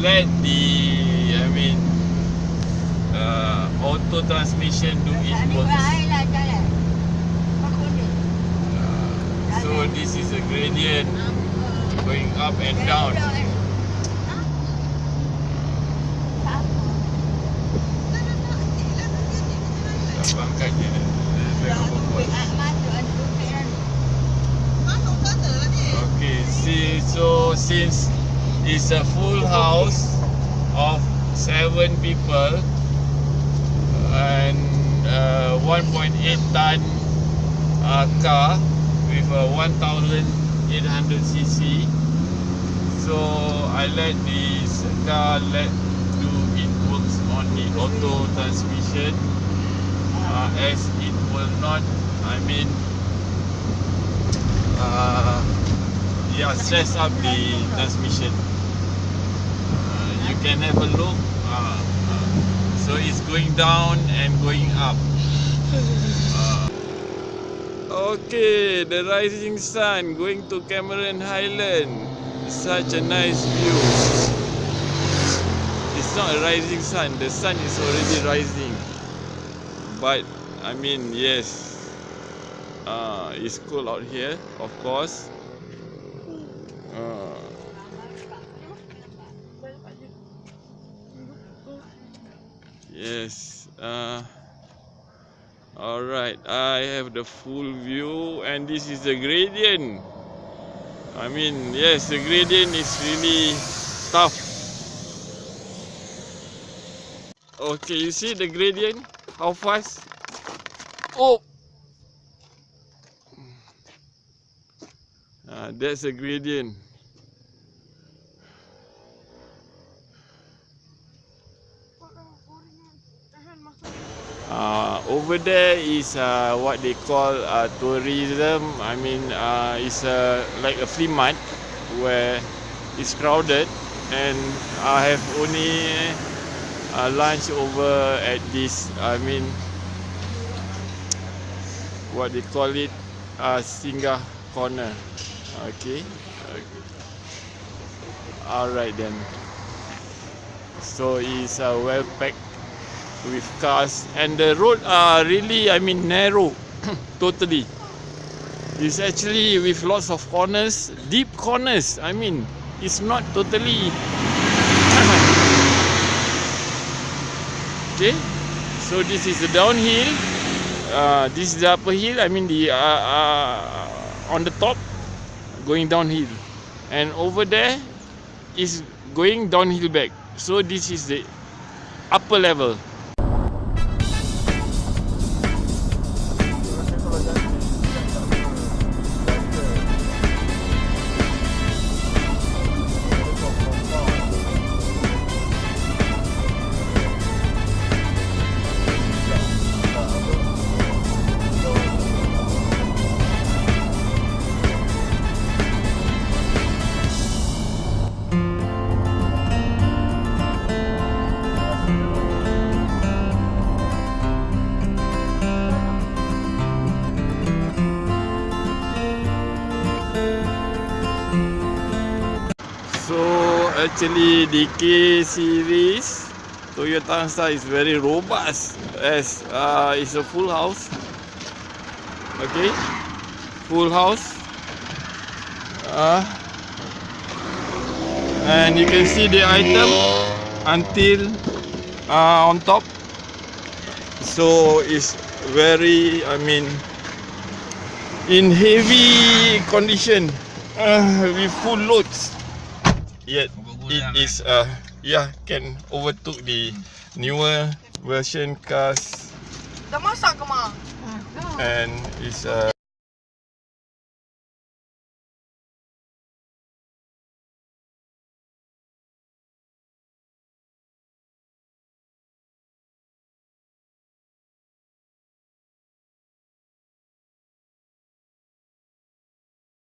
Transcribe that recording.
Let the, auto transmission do its work. So this is a gradient going up and down. Angkat je. Okay, see, so since it's a full house of 7 people and 1.8 ton car with a 1800cc, so I let this car do it works on the auto transmission, as it will not, stress up the transmission. You can have a look. So it's going down and going up. Okay, the rising sun going to Cameron Highland. Such a nice view. It's not a rising sun. The sun is already rising. But yes, it's cool out here, of course. Yes. Alright, I have the full view, and this is the gradient. Yes, the gradient is really tough. Okay, you see the gradient? How fast? Oh! That's the gradient. Over there is what they call tourism. It's like a flea market where it's crowded, and I have only lunch over at this. What they call it, Singgah Corner. Okay. Alright then. So it's well packed with cars, and the road are really narrow. Totally. It's actually with lots of corners, deep corners. It's not totally okay. So this is the downhill, this is the upper hill. The on the top going downhill, and over there is going downhill back. So this is the upper level. Actually, the K series Toyota Avanza is very robust, as it's a full house. Okay, full house, and you can see the item until on top. So it's very, in heavy condition, with full loads. Yet it is can overtook the newer version cars, and it's